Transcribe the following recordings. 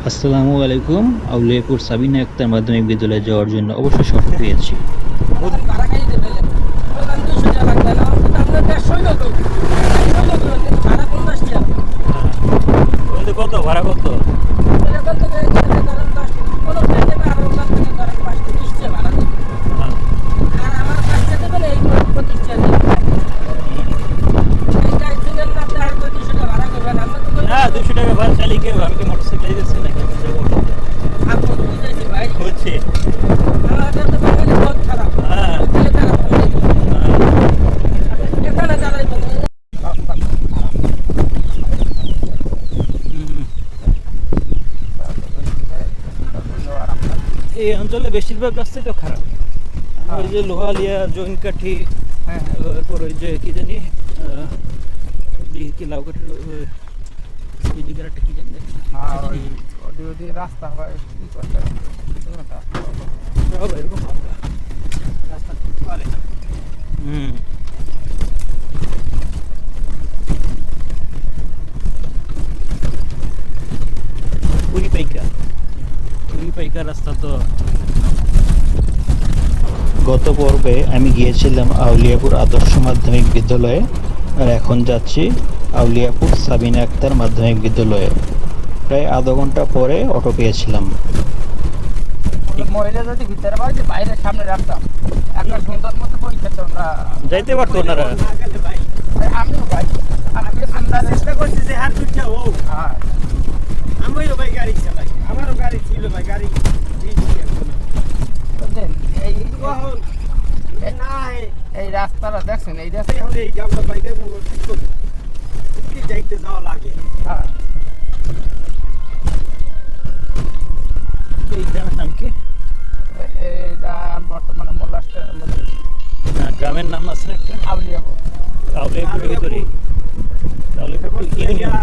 আসসালামু আলাইকুম। আউলিয়াপুর সাবিনা আক্তার মাধ্যমিক বিদ্যালয়ে যাওয়ার জন্য অবশ্যই শর্ত পেয়েছি। কত ভাড়া কত? না 200 টাকা ভাড়া চালিয়ে কেউ আমি কি মোটরসাইকেল যাচ্ছি নাকি হচ্ছে হ্যাঁ এই অঞ্চলে বেশিরভাগ রাস্তাই তো খারাপ। ওই যে লোহালিয়া জৈনকাঠি, তারপর ওই যে কি জানি কি লাউকাঠির এদিকে একটা কি জানি রাস্তা সব এরকম রাস্তা ঠিক পারে না। পুরি পাইকা রাস্তা তো। গত পর্বে আমি গিয়েছিলাম আউলিয়াপুর আদর্শ মাধ্যমিক বিদ্যালয়ে, আর এখন যাচ্ছি আউলিয়াপুর সাবিনা আক্তার মাধ্যমিক বিদ্যালয়ে। প্রায় আধা ঘন্টা পরে অটো পেয়েছিলাম। মহিলা যদি ভিতরে বাড়ি বাইরের সামনে রাখতাম একটা সুন্দর মতো পরীক্ষা যাইতে পারতো ওনারা। আমিও ভাই আমরা চেষ্টা করছি যে হাত দুটা ও আমিও ভাই গাড়ি চালাই, আমারও গাড়ি ছিল ভাই, গাড়ি এই রাস্তাটা দেখছেন, এই রাস্তা এই গ্রামটা বাইরে যাইতে যাওয়া লাগে। এই গ্রামের নাম কি? এটা বর্তমানে মোল্লাস্টের গ্রামের নাম আছে একটা আউলিয়াপুর। আউলিয়াপুরের ভিতরে। আউলিয়াপুর ইউনিয়ন।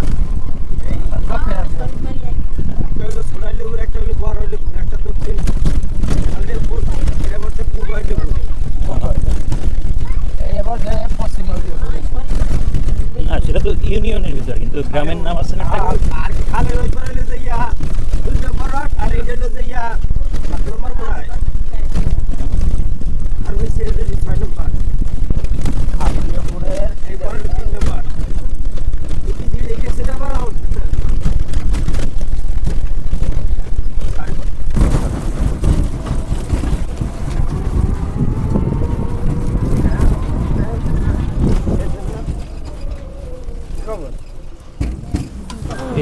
না সেটা তো ইউনিয়নের ভিতরে, কিন্তু গ্রামের নাম আছে না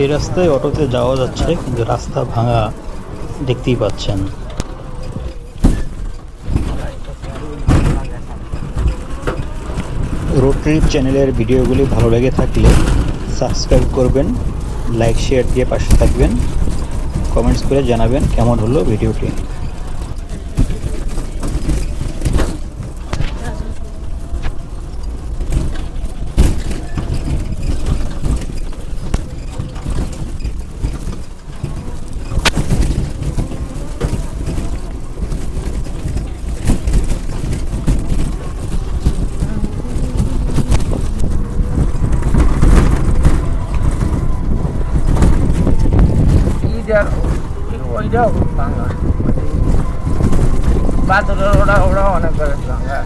এই রাস্তায় অটোতে যাওয়া যাচ্ছে, কিন্তু রাস্তা ভাঙা দেখতেই পাচ্ছেন। রোড ট্রিপ চ্যানেলের ভিডিওগুলি ভালো লেগে থাকলে সাবস্ক্রাইব করবেন, লাইক শেয়ার দিয়ে পাশে থাকবেন, কমেন্টস করে জানাবেন কেমন হলো ভিডিওটি। ওইটাও ভাঙা, বাদুরের ওরা অনেক ভাঙা।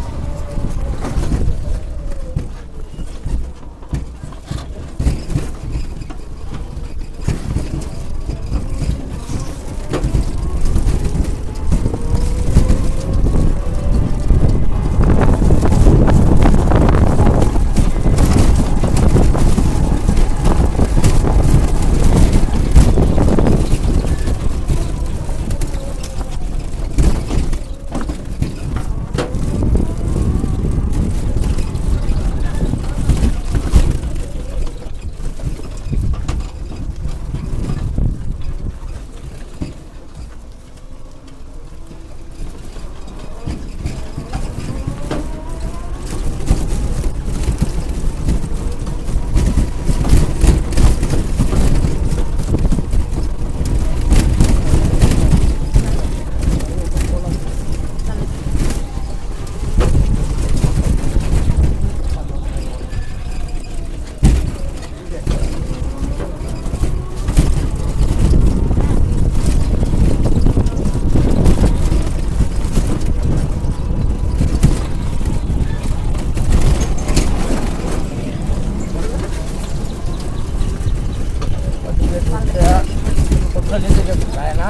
আসলে যেটা পায় না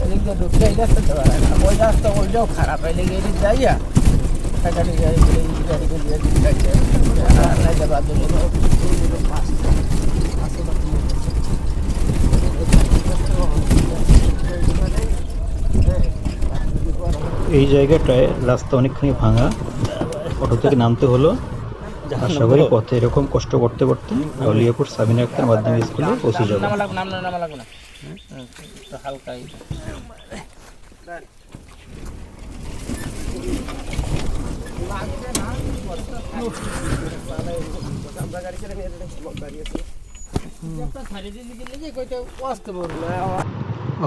এদিকে ঢুকতে এই রাস্তাতে পারে না ওই রাস্তা ওইটাও খারাপ এলে গিয়ে এদিক যাইয়া গাড়ি গাড়ি গাড়ি যাচ্ছে আর নাইতে বাদ এই জায়গাটায় রাস্তা অনেকখানি ভাঙা, অটো থেকে নামতে হলো। আশা করি পথে এরকম কষ্ট করতে করতে আউলিয়াপুর সাবিনা আক্তার মাধ্যমিক স্কুলে পৌঁছে যাবো। নামা লাগবে না তো হালকাই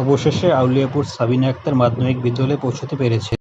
অবশেষে আউলিয়াপুর সাবিনা আক্তার মাধ্যমিক বিদ্যালয়ে পৌঁছতে পেরেছে।